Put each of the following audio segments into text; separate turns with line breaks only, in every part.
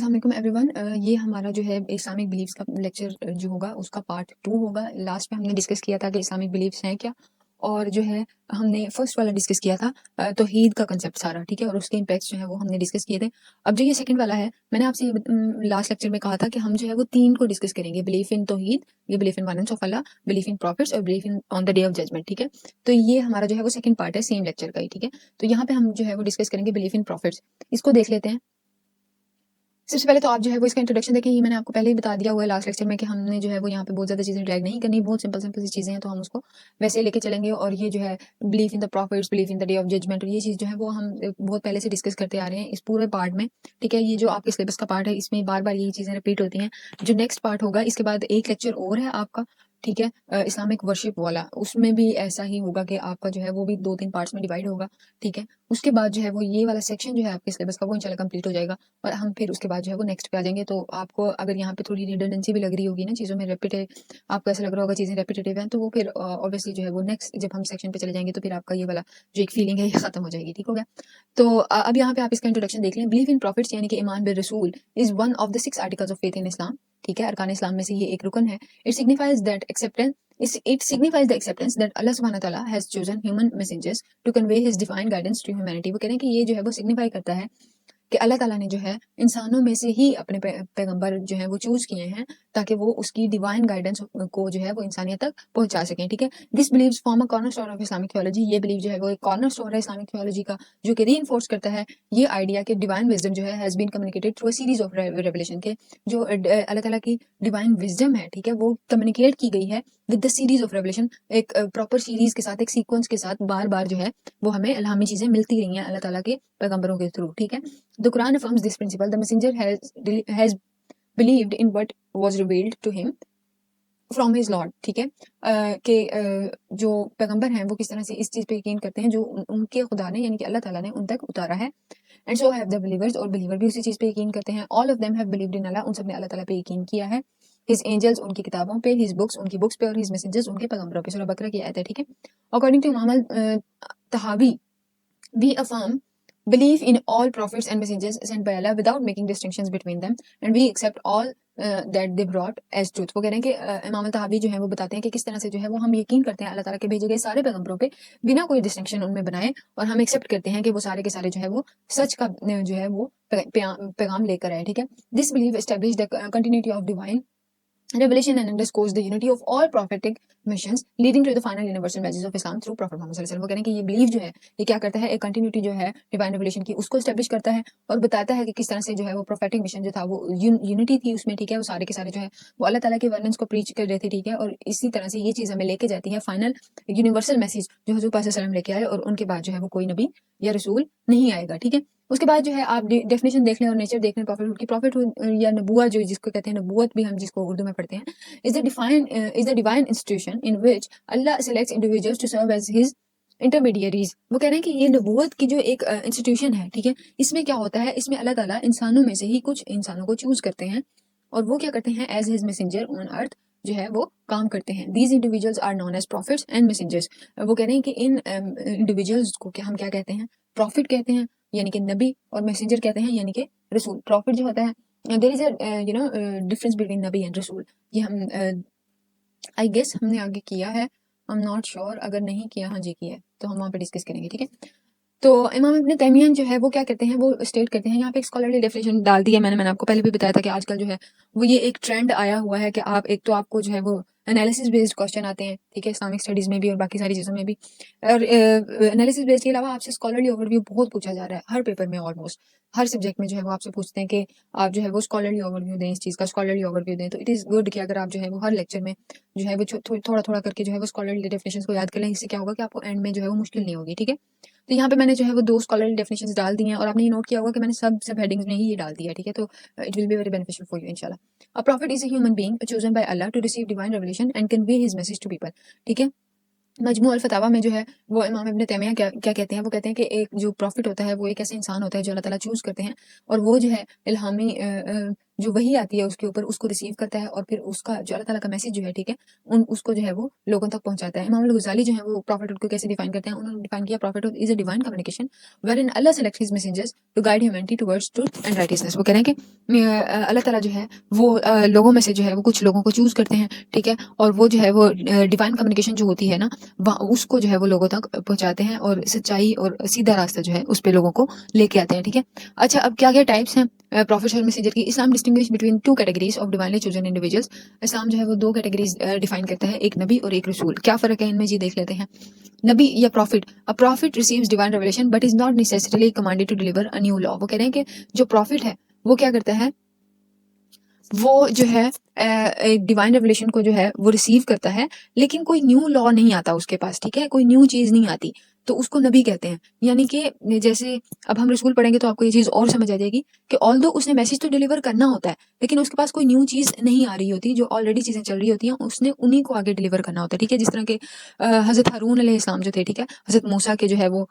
अस्सलाम वालेकुम एवरीवन। ये हमारा जो है इस्लामिक बिलीफ्स का लेक्चर जो होगा उसका पार्ट 2 होगा। लास्ट में हमने डिस्कस किया था कि इस्लामिक बिलीफ्स हैं क्या, और जो है हमने फर्स्ट वाला डिस्कस किया था तौहीद का कंसेप्ट सारा, ठीक है, और उसके इम्पैक्ट्स जो है वो हमने डिस्कस किए थे। अब जो ये सेकंड वाला है, मैंने आपसे लास्ट लेक्चर में कहा था कि हम जो है वो 3 को डिस्कस करेंगे। बिलीफ इन तौहीद, ये belief in oneness of Allah, belief in prophets और belief in on the day of judgement, ठीक है। तो ये हमारा जो है वो सेकंड पार्ट है सेम लेक्चर का ही, ठीक है। तो यहाँ पे हम जो है वो डिस्कस करेंगे बिलीफ इन प्रॉफिट्स। इसको देख लेते हैं। सबसे पहले तो आप जो है वो इसका इंट्रोडक्शन देखें। ये मैंने आपको पहले ही बता दिया हुआ है लास्ट लेक्चर में कि हमने जो है वो यहाँ पे बहुत ज़्यादा चीज़ें ड्रैग नहीं करनी, बहुत सिंपल सिंपल सी चीज़ें हैं, तो हम उसको वैसे ही लेके चलेंगे। और ये जो है belief in the prophets, belief in the day of judgement, ये चीज़ जो है वो हम बहुत पहले से डिस्कस करते आ रहे हैं इस पूरे पार्ट में, ठीक है। ये जो आपके सिलेबस का पार्ट है इसमें बार बार यही चीज़ें रिपीट होती हैं। जो नेक्स्ट पार्ट होगा इसके बाद एक लेक्चर और है आपका, ठीक है, इस्लामिक वर्शिप वाला, उसमें भी ऐसा ही होगा कि आपका जो है वो भी 2-3 पार्ट्स में डिवाइड होगा, ठीक है। उसके बाद जो है वो ये वाला सेक्शन जो है आपके सिलेबस का वो इंशाल्लाह कंप्लीट हो जाएगा, और हम फिर उसके बाद जो है वो नेक्स्ट पे आ जाएंगे। तो आपको अगर यहाँ पे थोड़ी रिडंडेंसी भी लग रही होगी ना चीज़ों में, रेपिटेटिव, आपको ऐसा लग रहा होगा चीज़ें रेपिटेटिव हैं, तो वो फिर ऑब्वियसली जो है वो नेक्स्ट जब हम सेक्शन पे चले जाएंगे तो फिर आपका ये वाला जो एक फीलिंग है ये खत्म हो जाएगी, ठीक हो गया। तो अब यहाँ पे आप इसका इंट्रोडक्शन देख लें। बिलीफ इन प्रॉफिट्स यानी कि ईमान बिल रसूल is one of the 6 articles of faith in Islam, ठीक है, अरकान इस्लाम में से ये एक रुकन है। It signifies that acceptance it signifies the acceptance that Allah subhanahu wa ta'ala has chosen human messengers to convey his divine guidance to humanity। वो कह रहे हैं कि ये जो है वो सिग्निफाई करता है कि अल्लाह ताला ने जो है इंसानों में से ही अपने पैगंबर जो है वो चूज किए हैं ताकि वो उसकी डिवाइन गाइडेंस को जो है वो इंसानियत तक पहुंचा सकें, ठीक है। This believes form a cornerstone of Islamic theology, ये बिलीव जो है वो एक कॉर्नरस्टोन है इस्लामिक थियोलॉजी का, जो कि रीइंफोर्स करता है ये आइडिया कि डिवाइन विजडम जो है has been communicated through a series of revelation के, जो अल्लाह ताला की डिवाइन विजडम है, ठीक है, वो कम्युनिकेट की गई है with the series of revelation, एक प्रॉपर सीरीज के साथ, एक सीक्वेंस के साथ बार बार जो है वो हमें इल्हामी चीजें मिलती रही हैं अल्लाह ताला के पैगंबरों के थ्रू, ठीक है। The Quran affirms this principle. The messenger has believed in what was revealed to him from his Lord, ठीक है, कि जो पैगंबर हैं वो किस तरह से इस चीज़ पे यकीन करते हैं जो उनके खुदा ने यानी कि अल्लाह ताला ने उन तक उतारा है। And so have the believers, और बिलीवर भी उसी चीज़ पे यकीन करते हैं। All of them have believed in Allah, उन सब ने अल्लाह ताला पे यकीन किया है। हिज एंजल्स, उनकी किताबों पे, हिज बुक्स, उनकी बुक्स पे, और हिज मैसेंजर्स, उनके पैगंबरों पे। सूरह बकरा की आयत है, ठीक है। अकॉर्डिंग टू इमाम तहावी, we affirm belief in all prophets and messengers sent by Allah without making distinctions between them, and we accept all that they brought as truth। वो कह रहे हैं कि इमाम तहावी जो है वो बताते हैं कि किस तरह से जो है वो हम यकीन करते हैं अल्लाह ताला के भेजे गए सारे पैगंबरों पे बिना कोई डिस्टिंक्शन उनमें बनाए, और हम एक्सेप्ट करते हैं कि वो सारे के सारे जो है वो सच का जो है वो पैगाम लेकर आए, ठीक है। This believe establish the continuity of divine revelation and underscores the unity of all prophetic missions leading to the final universal message of Islam through Prophet Muhammad sallallahu alaihi wasallam। वो कह रहे हैं कि ये बिलीव जो है ये क्या करता है, एक कंटिन्यूटी जो है डिवाइन रेवलेशन की उसको स्टैब्लिश करता है, और बताता है कि किस तरह से जो है वो प्रोफेटिक मिशन जो था वो यूनिटी थी उसमें, ठीक है। वो सारे के सारे जो है वो अल्लाह ताला के वर्नेंस को प्रीच कर रहे थे, ठीक है। और इसी तरह से ये चीज़ हमें लेके जाती है फाइनल यूनिवर्सल मैसेज जो हजूर पाक सल्लल्लाहु अलैहि वसल्लम लेके आए, और उनके बाद जो है वो कोई नबी या रसूल नहीं आएगा, ठीक है। उसके बाद जो है आप डेफिनेशन देख लें और नेचर देख लें प्रॉफिटहुड की। प्रॉफिटहुड या नबुआ जो जिसको कहते हैं, नबूवत भी हम जिसको उर्दू में पढ़ते हैं, is the divine institution in which Allah selects individuals to serve as his intermediaries. वो कह रहे हैं कि ये नबूवत की जो एक इंस्टीट्यूशन है, ठीक है, इसमें क्या होता है, इसमें अल्लाह ताला इंसानों में से ही कुछ इंसानों को चूज करते हैं, और वो क्या करते हैं as his messenger on earth जो है वो काम करते हैं। These individuals are known as prophets and messengers. वो कह रहे हैं कि इन इंडिविजुअल्स को क्या हम क्या कहते हैं, प्रॉफिट कहते हैं यानी कि नबी, और मैसेंजर कहते हैं यानी कि रसूल। प्रॉफिट जो होता है, there is a difference between नबी एंड रसूल। ये हम आई गेस हमने आगे किया है, आई एम नॉट श्योर, अगर नहीं किया, हाँ जी किया है, तो हम वहाँ पे डिस्कस करेंगे, ठीक है। तो इमाम इब्न तैमिया जो है वो क्या कहते हैं, वो स्टेट करते हैं, यहाँ पे एक स्कॉलरली डेफिनेशन डाल दी है मैंने आपको पहले भी बताया था कि आजकल जो है वो ये एक ट्रेंड आया हुआ है कि आप एक तो आपको जो है वो एनालिसिस बेस्ड क्वेश्चन आते हैं, ठीक है, इस्लामिक स्टडीज में भी और बाकी सारी चीज़ों में भी। और एनालिसिस बेस्ड के अलावा आपसे स्कॉलरली ओवरव्यू बहुत पूछा जा रहा है हर पेपर में, ऑलमोस्ट हर सब्जेक्ट में जो है वो आपसे पूछते हैं कि आप जो है वो स्कॉलरली ओवरव्यू दें, इस चीज़ का स्कॉलरली ओवरव्यू दें। तो इट इज़ गुड कि अगर आप जो है वो हर लेक्चर में जो है वो थोड़ा थोड़ा करके जो है वो स्कॉलरली डेफिनेशन को याद कर लें। इससे क्या होगा कि आपको एंड में जो है वो मुश्किल नहीं होगी, ठीक है। तो यहाँ पे मैंने जो है वो 2 स्कॉलरली डेफिनेशंस डाल दी हैं, और आपने ये नोट किया होगा कि मैंने सब हेडिंग्स में ही ये डाल दिया है, ठीक है। तो it will be very beneficial for you इंशाल्लाह। A prophet is a human being chosen by Allah to receive divine revelation and convey his message to people, ठीक है। मजमू अल फतावा में जो है वो इमाम इब्न तैमिया क्या क्या कहते हैं, वो कहते हैं कि एक जो प्रॉफिट होता है वो एक ऐसा इंसान होता है जो अल्लाह ताला चूज करते हैं, और वो जो है इल्हामी जो वही आती है उसके ऊपर उसको रिसीव करता है और फिर उसका जो अल्लाह ताला का मैसेज जो है, ठीक है, उन उसको जो है वो लोगों तक पहुंचाता है। इमाम अल गज़ाली जो है वो प्रॉफिटहुड को कैसे डिफाइन करते हैं, उन्होंने डिफाइन किया prophethood is a divine communication wherein Allah selects his messengers to guide humanity towards truth and righteousness. वो कह रहे हैं कि अल्लाह ताला जो है वो लोगों में से जो है वो कुछ लोगों को चूज करते हैं, ठीक है, और वो जो है वो डिवाइन कम्युनिकेशन जो होती है ना, उसको जो है वो लोगों तक पहुंचाते हैं और सच्चाई और सीधा रास्ता जो है उस पे लोगों को लेके आते हैं, ठीक है। अच्छा, अब क्या क्या टाइप्स हैं प्रॉफिट और मैसेंजर की। Islam distinguish between two categories of divinely chosen individuals. Islam जो है वो दो कैटेगरीज डिफाइन करता है, एक नबी और एक रसूल। क्या फर्क है इनमें जी, देख लेते हैं। नबी या prophet, a prophet receives divine revelation but is not necessarily commanded to deliver a new law. वो कह रहे हैं कि जो प्रॉफिट है वो क्या करता है, वो जो है एक डिवाइन रेवलेशन को जो है वो रिसीव करता है, लेकिन कोई न्यू लॉ नहीं आता उसके पास, ठीक है, कोई न्यू चीज नहीं आती, तो उसको नबी कहते हैं। यानी कि जैसे अब हम रसूल पढ़ेंगे तो आपको ये चीज और समझ आ जाएगी कि ऑल्दो उसने मैसेज तो डिलीवर करना होता है, लेकिन उसके पास कोई न्यू चीज नहीं आ रही होती, जो ऑलरेडी चीजें चल रही होती हैं उसने उन्हीं को आगे डिलीवर करना होता है, ठीक है। जिस तरह के हजरत हारून अलैहिस्सलाम जो थे, ठीक है, हजरत मूसा के जो है वो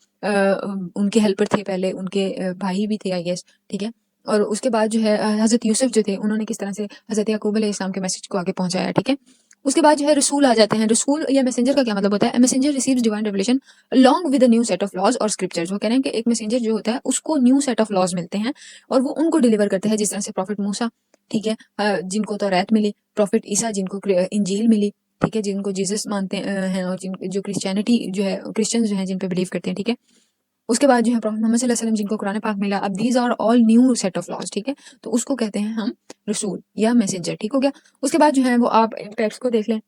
उनके हेल्पर थे पहले, उनके भाई भी थे आई गेस, ठीक है। और उसके बाद जो है हज़रत यूसुफ जो थे, उन्होंने किस तरह से हज़रत याकूब अलैहिस्सलाम के मैसेज को आगे पहुंचाया, ठीक है। उसके बाद जो है रसूल आ जाते हैं। रसूल या मैसेंजर का क्या मतलब होता है, messenger receives divine revelation along with a new set of laws और स्क्रिप्चर्स। वो कह रहे हैं कि एक मैसेंजर जो होता है उसको न्यू सेट ऑफ लॉज मिलते हैं और वो उनको डिलीवर करते हैं, जिस तरह से प्रॉफिट मूसा, ठीक है, जिनको तौरात मिली, प्रॉफिट ईसा जिनको इंजील मिली, ठीक है, जिनको जीसस मानते हैं, और जिन जो क्रिश्चियनिटी जो है, क्रिश्चियंस जो है जिन पे बिलीव करते हैं, ठीक है। उसके बाद जो है प्रॉफिट मोहम्मद सल्लल्लाहु अलैहि वसल्लम जिनको कुरान पाक मिला, अब these are all new set of laws, ठीक है, तो उसको कहते हैं हम रसूल या मैसेंजर, ठीक हो गया। उसके बाद जो है वो आप इम्पैक्ट्स को देख लें।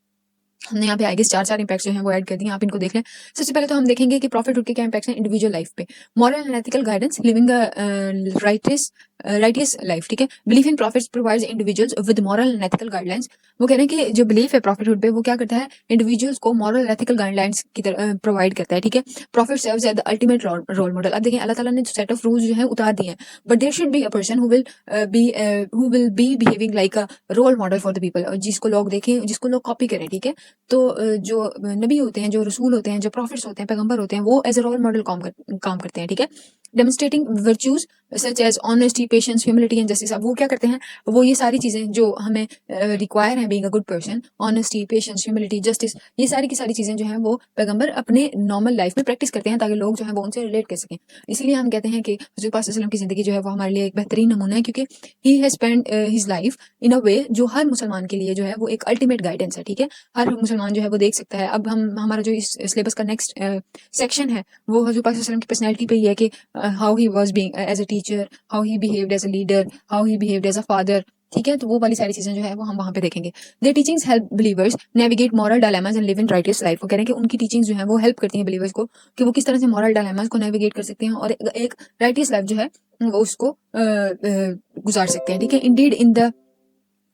हमने यहाँ पे आई गेस चार इम्पैक्ट्स जो हैं वो ऐड कर दिए, आप इनको देख लें। सबसे पहले तो हम देखेंगे कि प्रॉफिट के क्या इम्पैक्ट्स हैं इंडिविजुअल लाइफ पे। Moral and ethical guidance, living righteous life, ठीक है। Belief in profits provides individuals with moral and ethical guidelines. वो कह रहे हैं कि जो बिलीफ है प्रॉफिट पे वो क्या करता है, इंडिविजुअल्स को मॉरल एथिकल गाइडलाइंस की तरह प्रोवाइड करता है, ठीक है। Prophet serves as the ultimate role model. अब देखिए अल्लाह ताला ने सेट ऑफ रूल्स जो है उतार दिए हैं, but there should be a person who will be behaving like a role model for the people, जिसको लोग देखें, जिसको लोग कॉपी करें, ठीक है। तो जो नबी होते हैं, जो रसूल होते हैं, जो प्रॉफिट्स होते हैं, पैगंबर होते हैं, वो एज अ रोल मॉडल काम करते हैं, ठीक है। Demonstrating virtues such as honesty, patience, humility and justice. अब वो क्या करते हैं, वो ये सारी चीजें जो हमें रिक्वायर है being a good person, honesty, patience, humility, justice, ये सारी की सारी चीजें जो हैं वो पैगंबर अपने नॉर्मल लाइफ में प्रैक्टिस करते हैं ताकि लोग जो है वो उनसे रिलेट कर सकें। इसीलिए हम कहते हैं कि हज़रत पाक सल्लल्लाहु अलैहि वसल्लम की जिंदगी जो है वो हमारे लिए एक बेहतरीन नमूना है, क्योंकि he has spend his life in a way जो हर मुसलमान के लिए जो है वो एक अल्टीमेट गाइडेंस है, ठीक है। हर मुसलमान जो है वो देख सकता है। अब हम हमारा जो इस सिलेबस का नेक्स्ट सेक्शन है वो हज़रत पाक सल्लल्लाहु अलैहि वसल्लम की पर्सनैलिटी पे ही है कि how he was being as a teacher, how he behaved as a leader, how he behaved as a father, ठीक है। तो वो वाली सारी चीजें जो है वो हम वहाँ पे देखेंगे। Their teachings help believers navigate moral dilemmas and live in righteous life. वो कह रहे हैं कि उनकी टीचिंग्स जो है वो हेल्प करती हैं बिलीवर्स को कि वो किस तरह से मॉरल डायलेमास को नेविगेट कर सकते हैं और एक राइटियस लाइफ जो है वो उसको गुजार सकते हैं, ठीक है। Indeed in the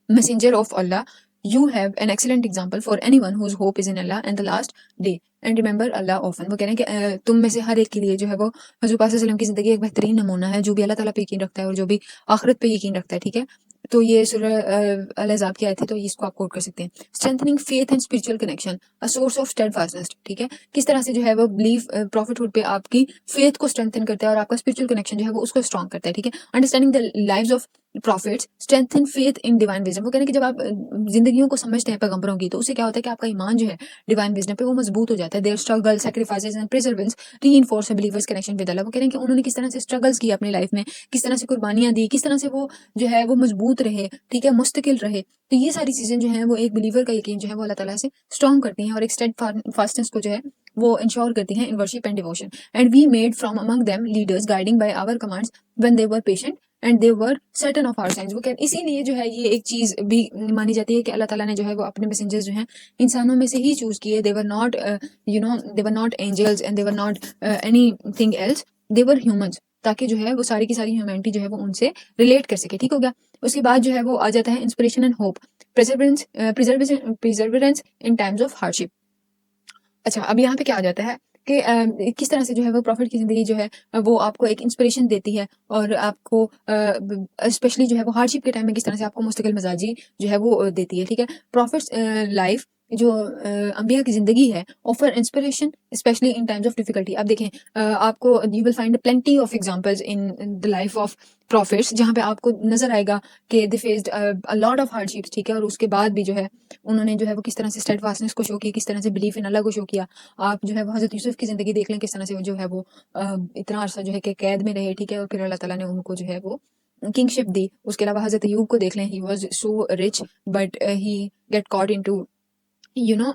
messenger of Allah, you have an excellent example for anyone whose hope is in Allah and the last day and remember Allah often। वो कह रहे हैं कि तुम में से हर एक के लिए जो है वो हज़रत पाक सल्लल्लाहु अलैहि वसल्लम की जिंदगी एक बेहतरीन नमूना है, जो भी अल्लाह ताला पे यकीन रखता है और जो भी आखिरत पे यकीन रखता है, ठीक है। तो ये सूरह अल अहज़ाब की आयत है, तो इसको आप कोट कर सकते हैं। Strengthening faith and spiritual connection, a source of steadfastness, ठीक है। किस तरह से जो है वो बिलीफ प्रॉफिटहुड पे आपकी फेथ को स्ट्रेंथन करता है और आपका स्पिरिचुअल कनेक्शन जो है वो उसको स्ट्रॉन्ग करता है, ठीक है। Understanding the lives of profits strengthen faith in divine wisdom. वो कहने कि जब आप जिंदगियों को समझते हैं पैगंबरों की, तो उससे क्या होता है कि आपका ईमान जो है डिवाइन विजडम पे वो मजबूत हो जाता है। Their struggle, sacrifices and perseverance reinforce believers connection with Allah. वो कह रहे हैं कि उन्होंने किस तरह से स्ट्रगल्स की अपनी लाइफ में, किस तरह से कुर्बानियां दी, किस तरह से वो जो है वो मजबूत रहे, ठीक है, मुस्तकिल रहे। तो ये सारी चीजें जो है वो एक बिलीवर का यकीन जो है वो अल्लाह ताला से स्ट्रॉन्ग करती हैं और एक स्टेड फास्टनेस को जो है वो इंश्योर करती हैं in worship and devotion. And we made from among them leaders guiding by our commands when they were patient and they were certain of our science. वो कह इसीलिए जो है ये एक चीज भी मानी जाती है कि अल्लाह ताला ने जो है वो अपने मैसेंजर्स जो हैं इंसानों में से ही चूज किए। They were not they were not angels and they were not anything else, they were humans, ताकि जो है वो सारी की सारी ह्यूमैनिटी जो है वो उनसे रिलेट कर सके, ठीक हो गया। उसके बाद जो है वो आ जाता है inspiration and hope, प्रिजर्वेंस in times of hardship. अच्छा, अब यहाँ पे क्या आ जाता है कि किस तरह से जो है वो प्रॉफिट की ज़िंदगी जो है वो आपको एक इंस्पिरेशन देती है और आपको स्पेशली जो है वो हार्डशिप के टाइम में किस तरह से आपको मुस्तकिल मिजाजी जो है वो देती है, ठीक है। प्रॉफिट्स लाइफ जो अंबिया की ज़िंदगी है offer inspiration specially in times of difficulty. आप देखें आपको you will find plenty of examples in the life of profits, जहाँ पे आपको नजर आएगा कि दे faced a lot of hardships, ठीक है, और उसके बाद भी जो है उन्होंने जो है वो किस तरह से स्टेडफास्टनेस को शो किया, किस तरह से बिलीफ इन अल्लाह को शो किया। आप जो है वो हज़रत यूसुफ की ज़िंदगी देख लें, किस तरह से वो जो है वो इतना अरसा जो है कि कैद में रहे, ठीक है, और फिर अल्लाह ताला ने उनको जो है वो किंगशिप दी। उसके अलावा हज़रत अय्यूब को देख लें, he was so rich but he get caught into you know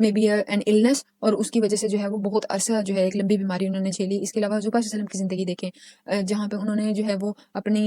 may be an illness, और उसकी वजह से जो है वो बहुत अरसा जो है एक लंबी बीमारी उन्होंने झेली। इसके अलावा हुज़ूर पाक सल्लल्लाहु अलैहि वसल्लम की ज़िंदगी देखें, जहाँ पे उन्होंने जो है वो अपनी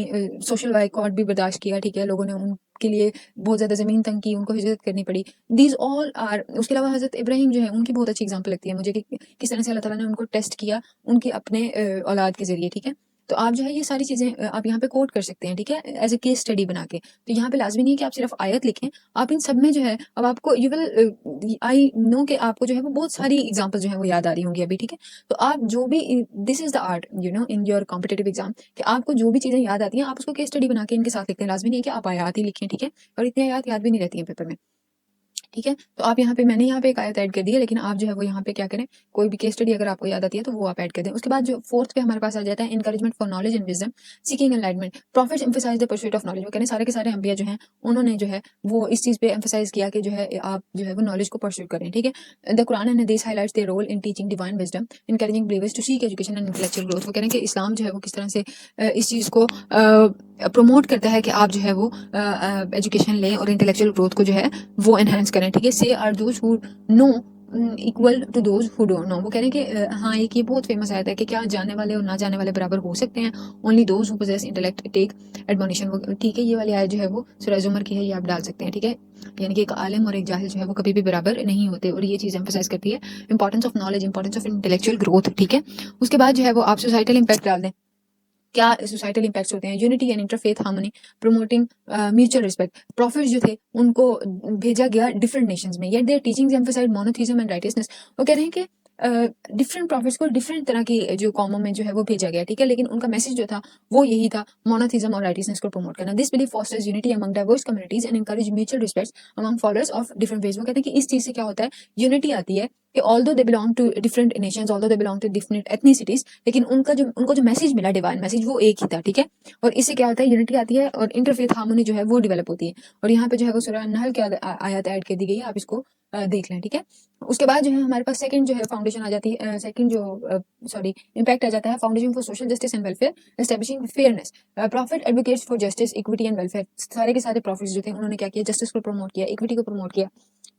सोशल बायकॉट भी बर्दाश्त किया, ठीक है, लोगों ने उनके लिए बहुत ज़्यादा ज़मीन तंग की, उनको हिजरत करनी पड़ी। These all are. उसके अलावा हज़रत इब्राहिम जो है उनकी बहुत अच्छी एग्जाम्पल लगती है मुझे कि किस तरह से अल्लाह ताला ने उनको टेस्ट किया उनके अपने औलाद के ज़रिए, ठीक है। तो आप जो है ये सारी चीज़ें आप यहाँ पे कोट कर सकते हैं, ठीक है, एज ए केस स्टडी बना के। तो यहाँ पे लाजमी नहीं है कि आप सिर्फ आयत लिखें, आप इन सब में जो है अब आपको यू विल आई नो कि आपको जो है वो बहुत सारी एग्जांपल जो है वो याद आ रही होंगी अभी, ठीक है। तो आप जो भी this is the art you know in your competitive exam, कि आपको जो भी चीज़ें याद आती हैं आप उसको केस स्टडी बना के इनके साथ लिखते हैं। लाजमी नहीं है कि आप आयात ही लिखें, ठीक है, और इतनी आयात याद भी नहीं रहती हैं पेपर में, ठीक है। तो आप यहाँ पे मैंने यहाँ पे एक आयत ऐड कर दी है, लेकिन आप जो है वो यहाँ पे क्या करें, कोई भी केस स्टडी अगर आपको याद आती है तो वो आप ऐड कर दें। उसके बाद जो फोर्थ पे हमारे पास आ जाता है encouragement for knowledge and wisdom seeking enlightenment. Prophets emphasise the pursuit of knowledge. वो कहने सारे के सारे अंबिया जो हैं उन्होंने जो है वो इस चीज़ पे एम्फसाइज किया कि जो है आप जो है वो नॉलेज को परस्यू करें, ठीक है। The Quran and Hadith highlights their role in teaching divine wisdom encouraging believers to seek education and intellectual growth. वो कह रहे हैं कि इस्लाम जो है वो किस तरह से इस चीज़ को प्रमोट करता है कि आप जो है वो एजुकेशन लें और इंटेलेक्चुअल ग्रोथ को जो है वो एनहेंस करें, ठीक है। Say are those who know equal to those who don't know. वो कह रहे हैं कि हाँ एक ये बहुत फेमस आयत है कि क्या जानने वाले और ना जानने वाले बराबर हो सकते हैं, only those who possess intellect take admonition. वो ठीक है, ये वाली आयत जो है वो सूरह ज़ुमर की है, ये आप डाल सकते हैं, ठीक है। यानी कि एक आलिम और एक जाहिल जो है वो कभी भी बराबर नहीं होते, और ये चीज़ एम्फसाइज करती है importance of knowledge, importance of intellectual growth, ठीक है। उसके बाद जो है वो आप सोसाइटल इम्पैक्ट डाल दें। क्या सोसाइटल इम्पैक्ट्स होते हैं, unity and interfaith harmony, promoting mutual respect. Prophets जो थे उनको भेजा गया डिफरेंट नेशंस में, yet their teachings emphasise monotheism and righteousness. वो कह रहे हैं कि डिफरेंट प्रॉफिट्स को डिफरेंट तरह की जो कौमों में जो है वो भेजा गया, ठीक है, लेकिन उनका मैसेज जो था वो यही था, मोनोथीज्म और राइटियसनेस को प्रमोट करना। This belief fosters unity among diverse communities and encourage mutual respect among followers of different faiths. वो कहते हैं कि इस चीज़ से क्या होता है, यूनिटी आती है कि although they belong to different nations, although they belong to different ethnicities, लेकिन उनको जो मैसेज मिला डिवाइन मैसेज वो एक ही था, ठीक है। और इससे क्या होता है, यूनिटी आती है और इंटरफेथ हार्मनी जो है वो डेवलप होती है। और यहाँ पे जो है वो सूरह नहल की आयत ऐड कर दी गई है, आप इसको देख लें, ठीक है। उसके बाद जो है हमारे पास सेकंड जो है फाउंडेशन आ जाती है, सेकंड जो सॉरी इम्पैक्ट आ जाता है, foundation for social justice and welfare establishing fairness. Profit advocates for justice equity and welfare. सारे के सारे प्रॉफिट्स जो थे उन्होंने क्या किया, जस्टिस को प्रमोट किया, इक्विटी को प्रमोट किया,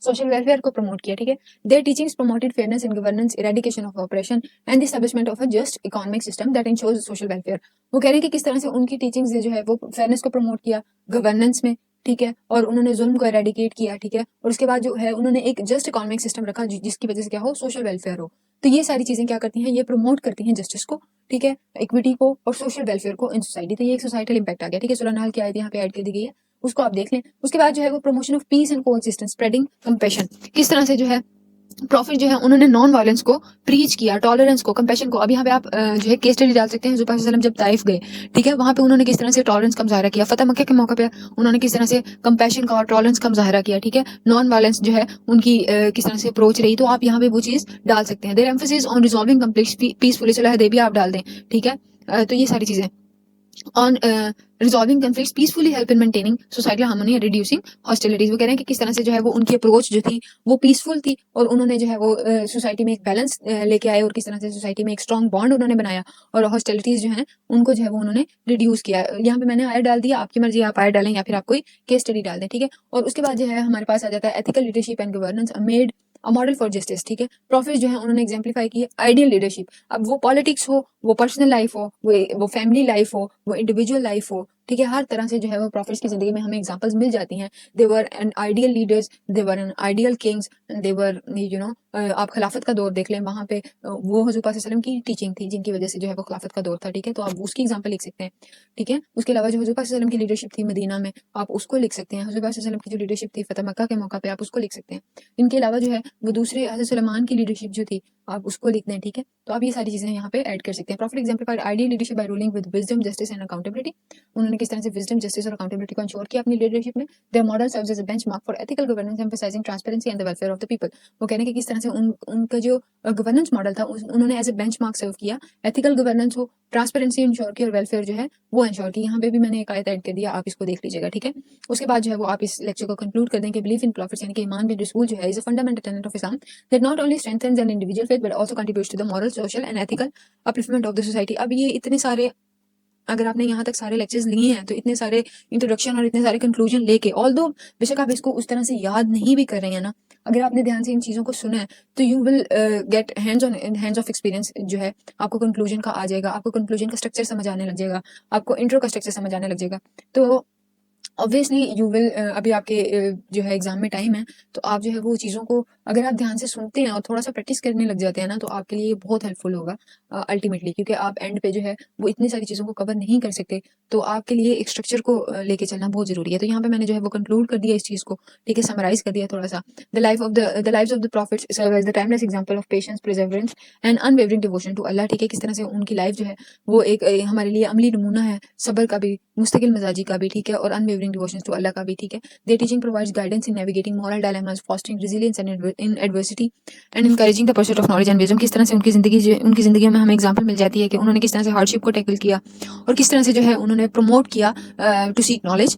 सोशल वेलफेयर को प्रमोट किया, ठीक है। Their teachings promoted fairness in governance, eradication of oppression and the establishment of a just economic system that ensures social welfare. वो कह रहे हैं कि किस तरह से उनकी टीचिंग्स जो है वो फेयरनेस को प्रमोट किया गवर्नेंस में, ठीक है, और उन्होंने जुल्म को एरेडिकेट किया, ठीक है, और उसके बाद जो है उन्होंने एक जस्ट इकोनॉमिक सिस्टम रखा जिसकी वजह से क्या हो, सोशल वेलफेयर हो। तो ये सारी चीजें क्या करती हैं, ये प्रमोट करती हैं जस्टिस को, ठीक है, इक्विटी को और सोशल वेलफेयर को इन सोसाइटी। तो ये एक सोसाइटल इंपैक्ट आ गया, ठीक है। सूरह नाल की आयत यहाँ पे ऐड कर दी गई है, उसको आप देख लें। उसके बाद जो है वो promotion of peace and coexistence, spreading compassion. किस तरह से जो है प्रॉफिट जो है उन्होंने नॉन वायलेंस को प्रीच किया, टॉलरेंस को, कंपैशन को। अब यहाँ पे आप जो है केस स्टडी डाल सकते हैं, हुज़ूर पाक जब ताइफ गए, ठीक है, वहां पे उन्होंने किस तरह से टॉलरेंस का मुजाहरा किया। फतेह मक्के के मौके पे उन्होंने किस तरह से कंपैशन का और टॉलरेंस का मुजाहरा किया, ठीक है। नॉन वायलेंस जो है उनकी किस तरह से अप्रोच रही, तो आप यहाँ पे वो चीज डाल सकते हैं। Their emphasis on resolving conflicts peacefully, सुलह हुदैबिया आप डाल दें, ठीक है। तो ये सारी चीजें on resolving conflicts peacefully help in maintaining societal harmony and reducing hostilities। वो कह रहे हैं कि किस तरह से जो है वो उनकी अप्रोच जो थी वो पीसफुल थी, और उन्होंने जो है वो सोसाइटी में एक बैलेंस लेके आए, और किस तरह से सोसाइटी में एक स्ट्रॉन्ग बॉन्ड उन्होंने बनाया, और हॉस्टिलिटीज जो है उनको जो है वो उन्होंने रिड्यूस किया। यहाँ पे मैंने आयत डाल दिया, आपकी मर्जी, आप आयत डालें या फिर आप कोई केस स्टडी डाल दें, ठीक है। और उसके बाद जो है हमारे पास आ जाता है ethical leadership and governance made a model for justice, ठीक है। प्रॉफिट जो है उन्होंने एग्जाम्पलीफाई की आइडियल लीडरशिप। अब वो पॉलिटिक्स हो, वो पर्सनल लाइफ हो, वो फैमिली लाइफ हो, वो इंडिविजुअल लाइफ हो, ठीक है, हर तरह से जो है वो प्रॉफिट्स की जिंदगी में हमें एग्जांपल्स मिल जाती हैं। They were an ideal leaders, they were an ideal kings, they were you know आप खिलाफत का दौर देख लें, वहाँ पे वो हुज़ूर पाक सल्लल्लाहु अलैहि वसल्लम की टीचिंग थी जिनकी वजह से जो है वो खिलाफत का दौर था, ठीक है, तो आप उसकी एग्जाम्पल लिख सकते हैं, ठीक है। उसके अलावा जो हुज़ूर पाक सल्लल्लाहु अलैहि वसल्लम की लीडरशिप थी मदीना में, आप उसको लिख सकते हैं। हुज़ूर पाक सल्लल्लाहु अलैहि वसल्लम की जो लीडरशिप थी फतेह मक्का के मौका पे, आप उसको लिख सकते हैं। इनके अलावा जो है वो दूसरे हज़रत सुलेमान की लीडरशिप जो थी आप उसको लिखते हैं, ठीक है। तो आप ये सारी चीज़ें यहाँ पे ऐड कर सकते हैं। Prophet exemplified ideal leadership by ruling with wisdom, justice and accountability. उन्होंने किस तरह से विजडम, जस्टिस और अकाउंटेबिलिटी को इंश्योर किया अपनी लीडरशिप में। Their model serves as a benchmark for ethical governance emphasising transparency and the welfare of the people. वो कहने के किस तरह से उनका जो गवर्नेंस मॉडल था उन्होंने एज ए बेंचमार्क सर्व किया, एथिकल गवर्नेंस हो, ट्रांसपेरेंसी इंश्योर की और वेलफेयर जो है वो इंश्योर की। यहाँ पे भी मैंने एक आयत ऐड कर दिया, आप इसको देख लीजिएगा, ठीक है। उसके बाद जो है वो आप इस लेक्चर को कंक्लूड कर दें कि बिलीफ इन प्रॉफिट्स यानी कि ईमान बिन रसूल जो है is a fundamental tenet of Islam that not only strengthens an individual faith but also contributes to the moral, social and ethical upliftment of the society. अब ये इतने सारे, अगर आपने यहाँ तक सारे लेक्चर्स लिए हैं तो इतने सारे इंट्रोडक्शन और इतने सारे कंक्लूजन लेके, ऑल्दो बेशक आप इसको उस तरह से याद नहीं भी कर रहे हैं ना, अगर आपने ध्यान से इन चीज़ों को सुना है तो you will get hands of experience जो है आपको कंक्लूजन का आ जाएगा, आपको कंक्लूजन का स्ट्रक्चर समझ आने लग जाएगा, आपको इंट्रो का स्ट्रक्चर समझ आने लग जाएगा। तो ऑब्वियसली यू विल अभी आपके जो है एग्जाम में टाइम है, तो आप जो है वो चीज़ों को अगर आप ध्यान से सुनते हैं और थोड़ा सा प्रैक्टिस करने लग जाते हैं ना, तो आपके लिए ये बहुत हेल्पफुल होगा अल्टीमेटली, क्योंकि आप एंड पे जो है वो इतनी सारी चीज़ों को कवर नहीं कर सकते। तो आपके लिए एक स्ट्रक्चर को लेके चलना बहुत ज़रूरी है। तो यहाँ पे मैंने जो है वो कंक्लूड कर दिया इस चीज़ को, ठीक है, समराइज कर दिया थोड़ा सा। The lives of the prophets serve as the timeless example of patience, perseverance and unwavering devotion to Allah, ठीक है। किस तरह से उनकी लाइफ जो है वो एक हमारे लिए अमली नमूना है, सब्र का भी, मुस्तकिल मिजाजी का भी, ठीक है, और अनवेवरिंग डिवोशन टू अल्लाह का भी, ठीक है। There teaching provides guidance in navigating moral dilemmas, fostering resilience in adversity and encouraging the pursuit of knowledge and wisdom. किस तरह से उनकी जिंदगी में हमें एग्जांपल मिल जाती है कि उन्होंने किस तरह से हार्डशिप को टैकल किया और किस तरह से जो है उन्होंने प्रमोट किया to seek knowledge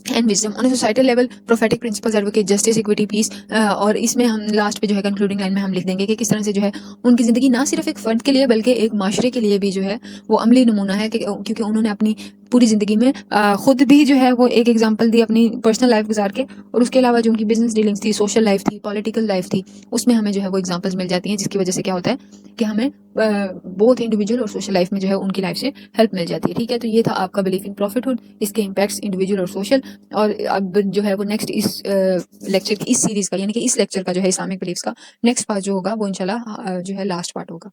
and wisdom on societal level, prophetic principles advocate justice equity peace. और इसमें हम लास्ट पे जो है कंक्लूडिंग लाइन में हम लिख देंगे कि किस तरह से जो है उनकी ज़िंदगी ना सिर्फ एक फ़र्द के लिए बल्कि एक माशरे के लिए भी जो है वो अमली नमूना है, क्योंकि उन्होंने अपनी पूरी ज़िंदगी में खुद भी जो है वो एक एग्जाम्पल दी अपनी पर्सनल लाइफ गुजार के, और उसके अलावा जो उनकी बिजनेस डीलिंग्स थी, सोशल लाइफ थी, पॉलिटिकल लाइफ थी, उसमें हमें जो है वो एग्जाम्पल्स मिल जाती हैं, जिसकी वजह से क्या होता है कि हमें बोथ इंडिविजुअल और सोशल लाइफ में जो है उनकी लाइफ से हेल्प मिल जाती है, ठीक है। तो ये था आपका बिलीफ इन प्रॉफिटहुड, इसके इम्पैक्ट्स इंडिविजुअल और सोशल। और अब जो है वो नेक्स्ट इस लेक्चर की इस सीरीज़ का, यानी कि इस लेक्चर का जो है इस्लामिक बिलीफ्स का नेक्स्ट पार्ट जो होगा वो इंशाल्लाह जो है लास्ट पार्ट होगा।